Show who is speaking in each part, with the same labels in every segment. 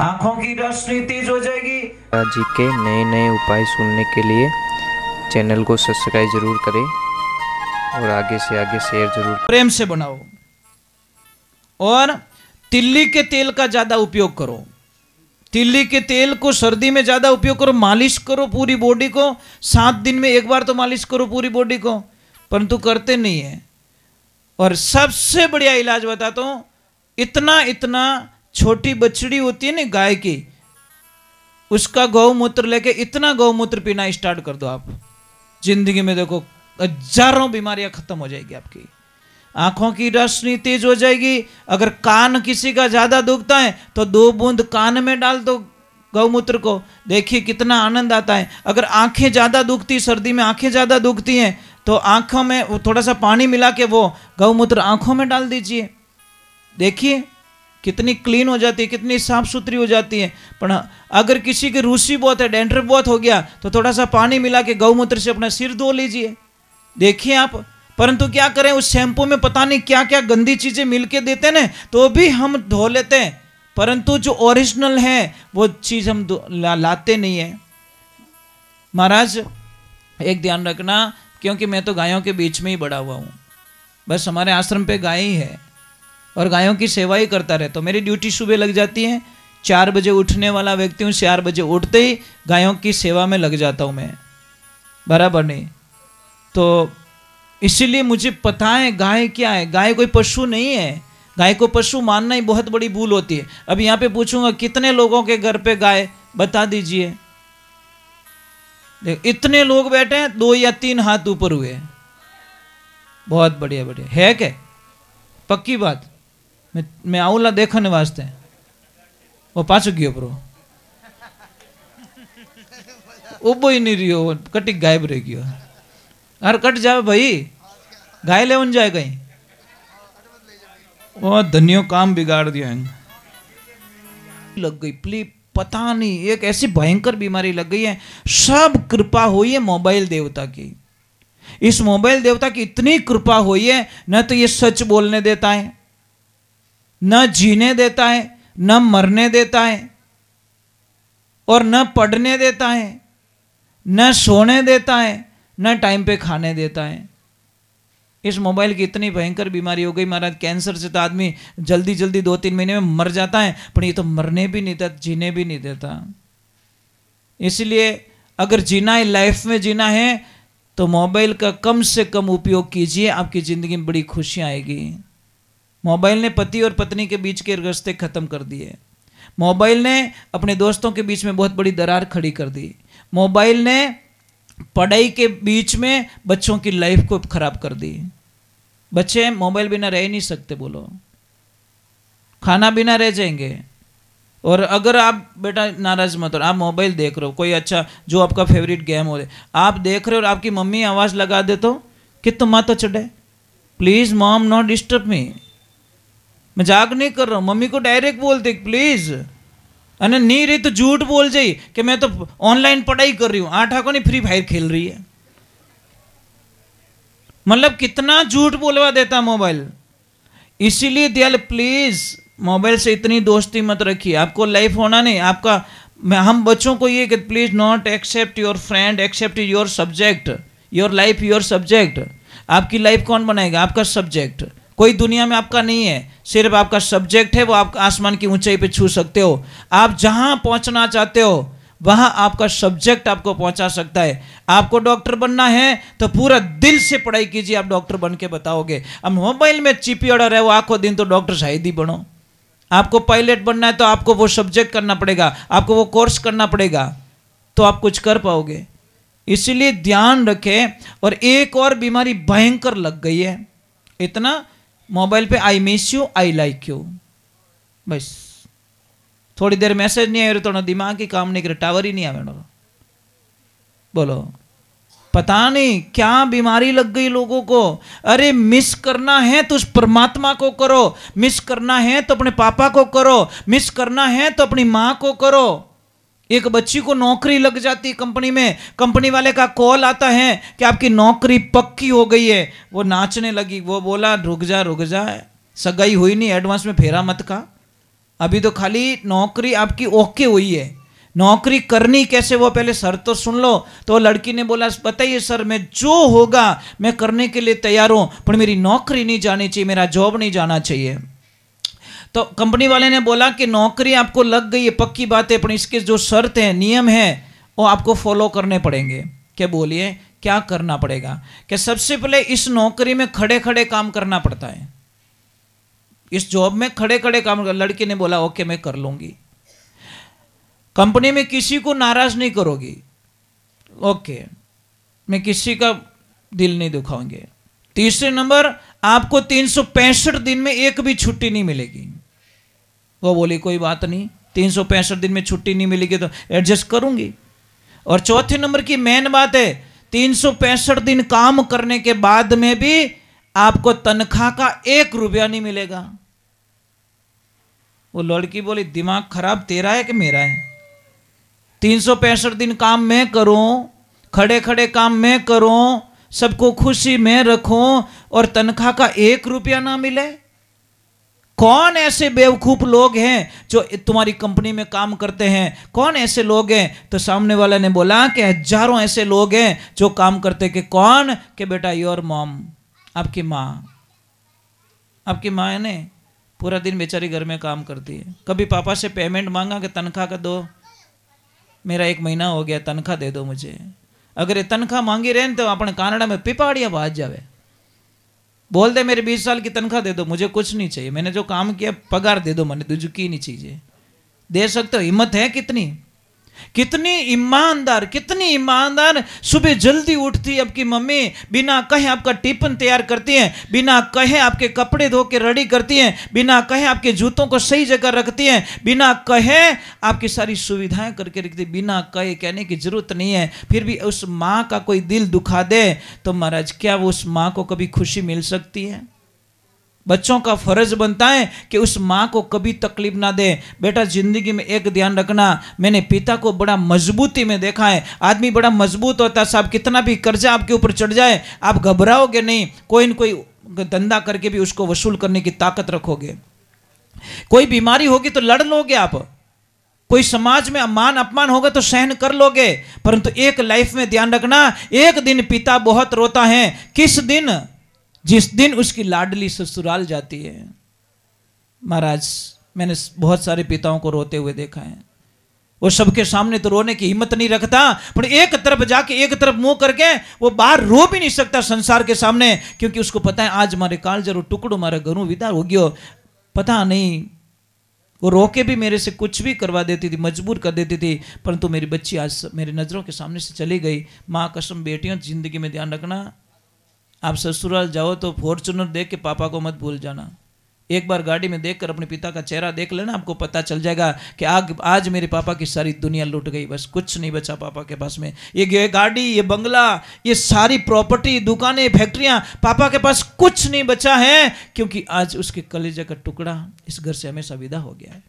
Speaker 1: आंखों की रोशनी तेज हो जाएगी।
Speaker 2: जी के नए नए उपाय सुनने के लिए चैनल को सब्सक्राइब जरूर करें और आगे से आगे शेयर जरूर करें।
Speaker 3: प्रेम से बनाओ और तिल्ली के तेल का ज्यादा उपयोग करो। तिल्ली के तेल को सर्दी में ज्यादा उपयोग करो, मालिश करो पूरी बॉडी को। 7 दिन में एक बार तो मालिश करो पूरी बॉडी को, परंतु करते नहीं है। और सबसे बढ़िया इलाज बताता हूं, इतना छोटी बछड़ी होती है ना गाय की, उसका गौमूत्र लेके इतना गौमूत्र पीना स्टार्ट कर दो आप, जिंदगी में देखो हजारों बीमारियां खत्म हो जाएगी आपकी। आंखों की रोशनी तेज हो जाएगी। अगर कान किसी का ज्यादा दुखता है तो 2 बूंद कान में डाल दो गौमूत्र को, देखिए कितना आनंद आता है। अगर आंखें ज्यादा दुखती, सर्दी में आंखें ज्यादा दुखती हैं, तो आंखों में थोड़ा सा पानी मिला के वो गौमूत्र आंखों में डाल दीजिए, देखिए कितनी क्लीन हो जाती है, कितनी साफ सुथरी हो जाती है। पर अगर किसी की रूसी बहुत है, डेंड्रफ बहुत हो गया, तो थोड़ा सा पानी मिला के गौमूत्र से अपना सिर धो लीजिए, देखिए आप। परंतु क्या करें, उस शैम्पू में पता नहीं क्या क्या गंदी चीजें मिलके देते हैं ना, तो भी हम धो लेते हैं, परंतु जो ओरिजिनल है वो चीज हम लाते नहीं है। महाराज एक ध्यान रखना, क्योंकि मैं तो गायों के बीच में ही बड़ा हुआ हूँ, बस हमारे आश्रम पे गाय ही है और गायों की सेवा ही करता रहता हूँ। मेरी ड्यूटी सुबह लग जाती है, 4 बजे उठने वाला व्यक्ति हूँ, 4 बजे उठते ही गायों की सेवा में लग जाता हूँ मैं, बराबर नहीं। तो इसीलिए मुझे पता है गाय क्या है। गाय कोई पशु नहीं है, गाय को पशु मानना ही बहुत बड़ी भूल होती है। अब यहाँ पे पूछूंगा कितने लोगों के घर पे गाय, बता दीजिए। इतने लोग बैठे हैं, 2 या 3 हाथ ऊपर हुए, बहुत बढ़िया बढ़िया है क्या, पक्की बात। मैं आऊला देखने वास्ते, वो पाछो गयो प्रो, उबो ही नहीं रहियो, कटी गायब रह गयो। अरे कट जाए भाई, गाय ले उन जाए कहीं, वो धन्यो काम बिगाड़ दिया लग गई। प्लीज पता नहीं एक ऐसी भयंकर बीमारी लग गई है। सब कृपा हुई है मोबाइल देवता की। इस मोबाइल देवता की इतनी कृपा हुई है, न तो ये सच बोलने देता है, न जीने देता है, न मरने देता है, और न पढ़ने देता है, न सोने देता है, न टाइम पे खाने देता है। इस मोबाइल की इतनी भयंकर बीमारी हो गई महाराज, कैंसर से तो आदमी जल्दी जल्दी 2-3 महीने में मर जाता है, पर ये तो मरने भी नहीं देता, जीने भी नहीं देता। इसलिए अगर जीना है, लाइफ में जीना है, तो मोबाइल का कम से कम उपयोग कीजिए, आपकी जिंदगी में बड़ी खुशियां आएगी। मोबाइल ने पति और पत्नी के बीच के रिश्ते खत्म कर दिए। मोबाइल ने अपने दोस्तों के बीच में बहुत बड़ी दरार खड़ी कर दी। मोबाइल ने पढ़ाई के बीच में बच्चों की लाइफ को खराब कर दी। बच्चे मोबाइल बिना रह नहीं सकते, बोलो, खाना बिना रह जाएंगे। और अगर आप बेटा नाराज मत हो, आप मोबाइल देख रहे हो, कोई अच्छा जो आपका फेवरेट गेम हो आप देख रहे हो, और आपकी मम्मी आवाज लगा दे तो कि तुम मत चढ़े, please mom not disturb me. मजाक नहीं कर रहा हूं, मम्मी को डायरेक्ट बोलते प्लीज, अने नहीं रही तो झूठ बोल जाई कि मैं तो ऑनलाइन पढ़ाई कर रही हूं, 8 आंखों नहीं फ्री फायर खेल रही है। मतलब कितना झूठ बोलवा देता मोबाइल। इसीलिए दयाल प्लीज मोबाइल से इतनी दोस्ती मत रखिए, आपको लाइफ होना नहीं आपका। हम बच्चों को ये कि please not accept your friend, accept your subject, your life your subject. आपकी लाइफ कौन बनाएगा? आपका सब्जेक्ट। कोई दुनिया में आपका नहीं है, सिर्फ आपका सब्जेक्ट है, वो आप आसमान की ऊंचाई पे छू सकते हो। आप जहां पहुंचना चाहते हो वहां आपका सब्जेक्ट आपको पहुंचा सकता है। आपको डॉक्टर बनना है तो पूरा दिल से पढ़ाई कीजिए, आप डॉक्टर बन के बताओगे। अब मोबाइल में चिपी अड़ा रहे वो आखों दिन, तो डॉक्टर शायद ही बनो। आपको पायलट बनना है तो आपको वो सब्जेक्ट करना पड़ेगा, आपको वो कोर्स करना पड़ेगा, तो आप कुछ कर पाओगे। इसलिए ध्यान रखें। और एक और बीमारी भयंकर लग गई है, इतना मोबाइल पे I miss you, I like you, बस थोड़ी देर मैसेज नहीं आए तो दिमाग ही काम नहीं करे, टावर ही नहीं आवे। बोलो पता नहीं क्या बीमारी लग गई लोगों को। अरे मिस करना है तो उस परमात्मा को करो, मिस करना है तो अपने पापा को करो, मिस करना है तो अपनी माँ को करो। एक बच्ची को नौकरी लग जाती कंपनी में, कंपनी वाले का कॉल आता है कि आपकी नौकरी पक्की हो गई है। वो नाचने लगी, वो बोला रुक जा, सगाई हुई नहीं, एडवांस में फेरा मत का। अभी तो खाली नौकरी आपकी ओके हुई है, नौकरी करनी कैसे वो पहले सर तो सुन लो। तो लड़की ने बोला बताइए सर, मैं जो होगा मैं करने के लिए तैयार हूं, पर मेरी नौकरी नहीं जानी चाहिए, मेरा जॉब नहीं जाना चाहिए। तो कंपनी वाले ने बोला कि नौकरी आपको लग गई है पक्की बात है, पर इसके जो शर्त है नियम है वो आपको फॉलो करने पड़ेंगे। क्या बोलिए क्या करना पड़ेगा? कि सबसे पहले इस नौकरी में खड़े खड़े काम करना पड़ता है, इस जॉब में खड़े खड़े काम। लड़की ने बोला ओके मैं कर लूंगी। कंपनी में किसी को नाराज नहीं करोगी, ओके मैं किसी का दिल नहीं दुखाऊंगे। तीसरे नंबर, आपको 365 दिन में एक भी छुट्टी नहीं मिलेगी। वो बोली कोई बात नहीं, 365 दिन में छुट्टी नहीं मिलेगी तो एडजस्ट करूंगी। और चौथे नंबर की मेन बात है, 365 दिन काम करने के बाद में भी आपको तनख्वाह का 1 रुपया नहीं मिलेगा। वो लड़की बोली दिमाग खराब तेरा है कि मेरा है? 365 दिन काम मैं करूं, खड़े खड़े काम मैं करूं, सबको खुशी में रखूं और तनख्वाह का 1 रुपया ना मिले? कौन ऐसे बेवकूफ लोग हैं जो तुम्हारी कंपनी में काम करते हैं? कौन ऐसे लोग हैं? तो सामने वाले ने बोला कि हजारों ऐसे लोग हैं जो काम करते। कि कौन? कि बेटा योर मॉम, आपकी माँ। आपकी माँ है ने पूरा दिन बेचारी घर में काम करती है, कभी पापा से पेमेंट मांगा कि तनख्वाह का दो, मेरा 1 महीना हो गया तनख्वाह दे दो मुझे। अगर ये तनख्वाह मांगी रहे तो अपने कनाडा में पिपाड़िया बाज जावे, बोल दे मेरे 20 साल की तनख्वाह दे दो, मुझे कुछ नहीं चाहिए, मैंने जो काम किया पगार दे दो, मैंने तुझे की नहीं चीजें दे सकते हो। हिम्मत है कितनी? कितनी ईमानदार, कितनी ईमानदार। सुबह जल्दी उठती है आपकी मम्मी, बिना कहे आपका टिफिन तैयार करती है, बिना कहे आपके कपड़े धो के रेडी करती हैं, बिना कहे आपके जूतों को सही जगह रखती हैं, बिना कहे आपकी सारी सुविधाएं करके रखती है, बिना कहे, कहने की जरूरत नहीं है। फिर भी उस माँ का कोई दिल दुखा दे तो महाराज क्या वो उस माँ को कभी खुशी मिल सकती है? बच्चों का फर्ज बनता है कि उस माँ को कभी तकलीफ ना दे। बेटा जिंदगी में एक ध्यान रखना, मैंने पिता को बड़ा मजबूती में देखा है। आदमी बड़ा मजबूत होता है साहब, कितना भी कर्जा आपके ऊपर चढ़ जाए आप घबराओगे नहीं, कोई न कोई धंधा करके भी उसको वसूल करने की ताकत रखोगे। कोई बीमारी होगी तो लड़ लोगे आप, कोई समाज में मान अपमान होगा तो सहन कर लोगे। परंतु एक लाइफ में ध्यान रखना, एक दिन पिता बहुत रोता है। किस दिन? जिस दिन उसकी लाडली ससुराल जाती है। महाराज मैंने बहुत सारे पिताओं को रोते हुए देखा है, वो सबके सामने तो रोने की हिम्मत नहीं रखता, पर एक तरफ जाके एक तरफ मुंह करके वो बाहर रो भी नहीं सकता संसार के सामने, क्योंकि उसको पता है आज मारे कालजरो टुकड़ो मारे घरों विदा हो गयो। पता नहीं वो रोके भी मेरे से कुछ भी करवा देती थी, मजबूर कर देती थी, परंतु मेरी बच्ची आज मेरी नज़रों के सामने से चली गई। माँ कसम बेटियों जिंदगी में ध्यान रखना, आप ससुराल जाओ तो फॉर्चूनर देख के पापा को मत भूल जाना। एक बार गाड़ी में देखकर अपने पिता का चेहरा देख लेना, आपको पता चल जाएगा कि आज मेरे पापा की सारी दुनिया लूट गई, बस कुछ नहीं बचा पापा के पास में। ये गाड़ी, ये बंगला, ये सारी प्रॉपर्टी, दुकानें, फैक्ट्रियां, पापा के पास कुछ नहीं बचा है, क्योंकि आज उसके कलेजे का टुकड़ा इस घर से हमेशा विदा हो गया है।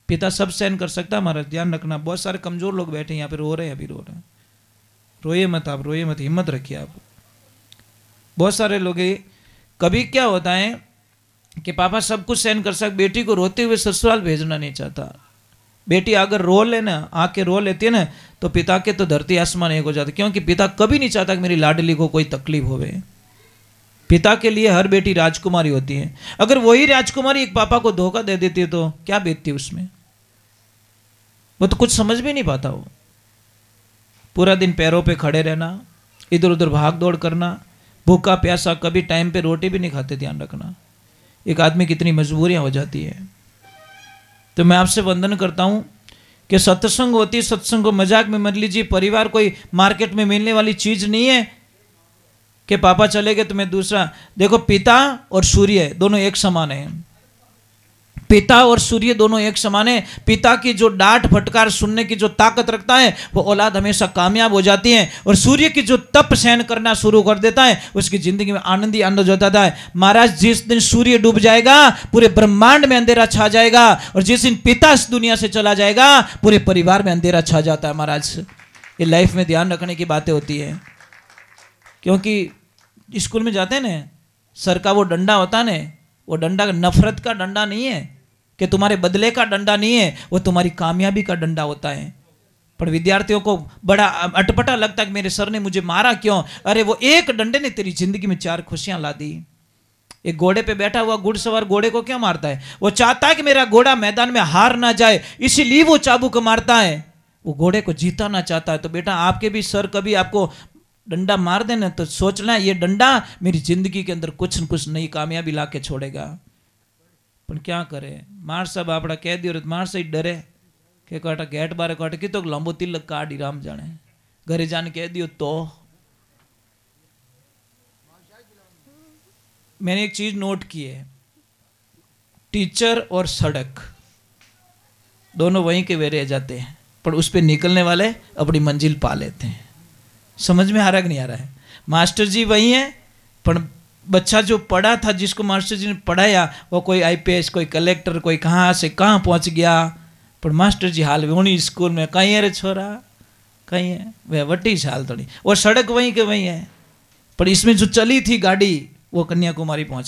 Speaker 3: पिता सब सहन कर सकता है, हमारा ध्यान रखना। बहुत सारे कमजोर लोग बैठे यहाँ पे रो रहे हैं, अभी रो रहे हैं। रोइए मत आप, रोइए मत, हिम्मत रखिए आप। बहुत सारे लोग कभी क्या होता है कि पापा सब कुछ सहन कर सकते, बेटी को रोते हुए ससुराल भेजना नहीं चाहता। बेटी अगर रो लेना, आके रो लेती है ना, तो पिता के तो धरती आसमान एक हो जाता, क्योंकि पिता कभी नहीं चाहता कि मेरी लाडली को कोई तकलीफ होवे। पिता के लिए हर बेटी राजकुमारी होती है। अगर वही राजकुमारी एक पापा को धोखा दे देती है तो क्या बीतती उसमें? वो तो कुछ समझ भी नहीं पाता। वो पूरा दिन पैरों पे खड़े रहना, इधर उधर भाग दौड़ करना, भूखा प्यासा, कभी टाइम पे रोटी भी नहीं खाते। ध्यान रखना एक आदमी कितनी मजबूरियां हो जाती है। तो मैं आपसे वंदन करता हूं कि सत्संग होती, सत्संग को मजाक में मत लीजिए। परिवार कोई मार्केट में मिलने वाली चीज नहीं है कि पापा चले गए तो मैं दूसरा। देखो पिता और सूर्य दोनों एक समान है, पिता और सूर्य दोनों एक समान है। पिता की जो डांट फटकार सुनने की जो ताकत रखता है वो औलाद हमेशा कामयाब हो जाती है, और सूर्य की जो तप सहन करना शुरू कर देता है उसकी जिंदगी में आनंद ही आनंद हो जाता है। महाराज जिस दिन सूर्य डूब जाएगा पूरे ब्रह्मांड में अंधेरा छा जाएगा, और जिस दिन पिता इस दुनिया से चला जाएगा पूरे परिवार में अंधेरा छा जाता है। महाराज ये लाइफ में ध्यान रखने की बातें होती है, क्योंकि स्कूल में जाते हैं ना, सर का वो डंडा होता है ना, वो डंडा नफरत का डंडा नहीं है, कि तुम्हारे बदले का डंडा नहीं है, वो तुम्हारी कामयाबी का डंडा होता है। पर विद्यार्थियों को बड़ा अटपटा लगता है कि मेरे सर ने मुझे मारा क्यों? अरे वो एक डंडे ने तेरी जिंदगी में 4 खुशियां ला दी। एक घोड़े पे बैठा हुआ घुड़सवार घोड़े को क्यों मारता है? वो चाहता है कि मेरा घोड़ा मैदान में हार ना जाए, इसीलिए वो चाबुक मारता है। वो घोड़े को जीता ना चाहता है। तो बेटा आपके भी सर कभी आपको डंडा मार देना तो सोचना ये डंडा मेरी जिंदगी के अंदर कुछ न कुछ नई कामयाबी ला के छोड़ेगा। पर क्या करे, मार साहब आपड़ा कह दियो मार से डरे के काटा गेट बारे काटे की तो लंबो तिलक काढ़ी राम जाने घरे जाने कह दियो। तो मैंने एक चीज नोट की है, टीचर और सड़क दोनों वहीं के वे रह जाते हैं, पर उस पे निकलने वाले अपनी मंजिल पा लेते हैं। समझ में आ रहा कि नहीं आ रहा है? मास्टर जी वही है, पर बच्चा जो पढ़ा था, जिसको मास्टर जी ने पढ़ाया, वो कोई आईपीएस, कोई कलेक्टर, कोई कहाँ से कहाँ पहुँच गया। पर मास्टर जी हाल उन्हीं स्कूल में कहीं है रे छोरा, कहीं है वह वटी साल थोड़ी। और सड़क वहीं के वहीं है, पर इसमें जो चली थी गाड़ी वो कन्याकुमारी पहुँच